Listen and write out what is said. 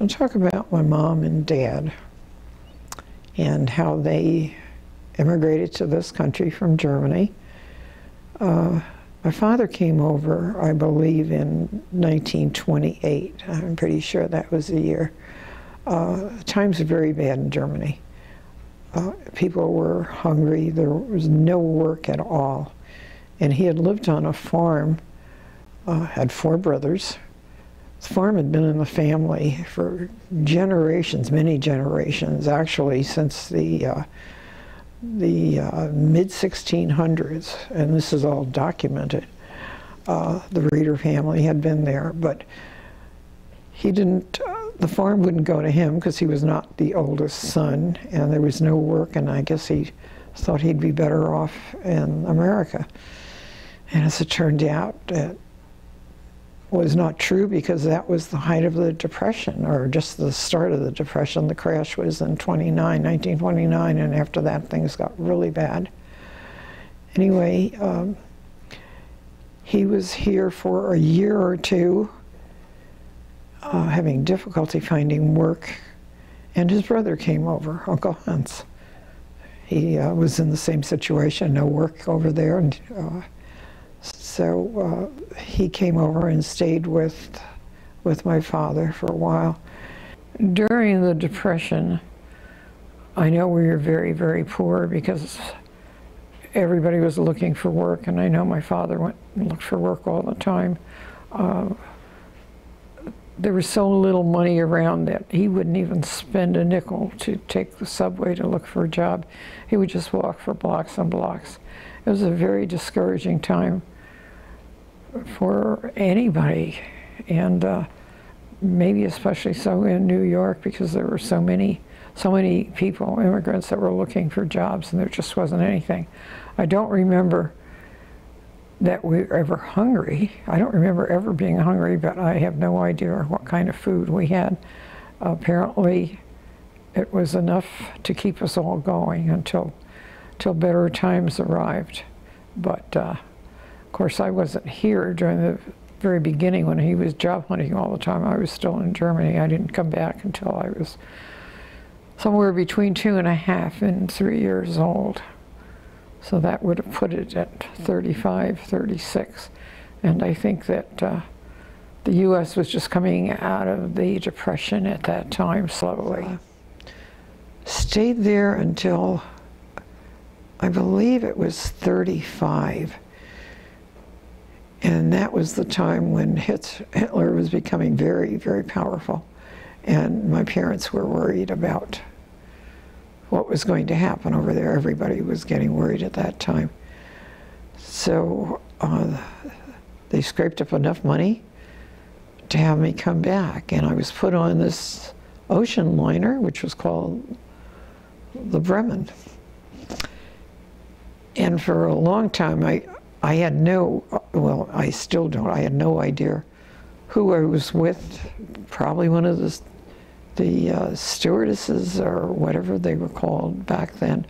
I'll talk about my mom and dad and how they immigrated to this country from Germany. My father came over, I believe, in 1928. I'm pretty sure that was the year. Times were very bad in Germany. People were hungry. There was no work at all. And he had lived on a farm, had 4 brothers. The farm had been in the family for generations, many generations, actually since the mid-1600s, and this is all documented. The Reeder family had been there, but he didn't, the farm wouldn't go to him because he was not the oldest son, and there was no work, and I guess he thought he'd be better off in America. And as it turned out, it was not true, because that was the height of the Depression, or just the start of the Depression. The crash was in 1929, and after that things got really bad. Anyway, he was here for a year or two, having difficulty finding work, and his brother came over, Uncle Hans. He was in the same situation, no work over there, and so he came over and stayed with my father for a while. During the Depression, I know we were very, very poor because everybody was looking for work, and I know my father went and looked for work all the time. There was so little money around that he wouldn't even spend a nickel to take the subway to look for a job. He would just walk for blocks and blocks. It was a very discouraging time for anybody, and maybe especially so in New York, because there were so many people, immigrants, that were looking for jobs, and there just wasn't anything. I don't remember that we were ever hungry. I don't remember ever being hungry, but I have no idea what kind of food we had. Apparently, it was enough to keep us all going until better times arrived. But of course, I wasn't here during the very beginning when he was job hunting all the time. I was still in Germany. I didn't come back until I was somewhere between 2.5 and 3 years old. So that would have put it at 35, 36. And I think that the U.S. was just coming out of the Depression at that time, slowly. Stayed there until, I believe it was 35. And that was the time when Hitler was becoming very, very powerful. And my parents were worried about what was going to happen over there. Everybody was getting worried at that time. So they scraped up enough money to have me come back. And I was put on this ocean liner, which was called the Bremen. And for a long time, I had no, well, I still don't, I had no idea who I was with. Probably one of the stewardesses, or whatever they were called back then.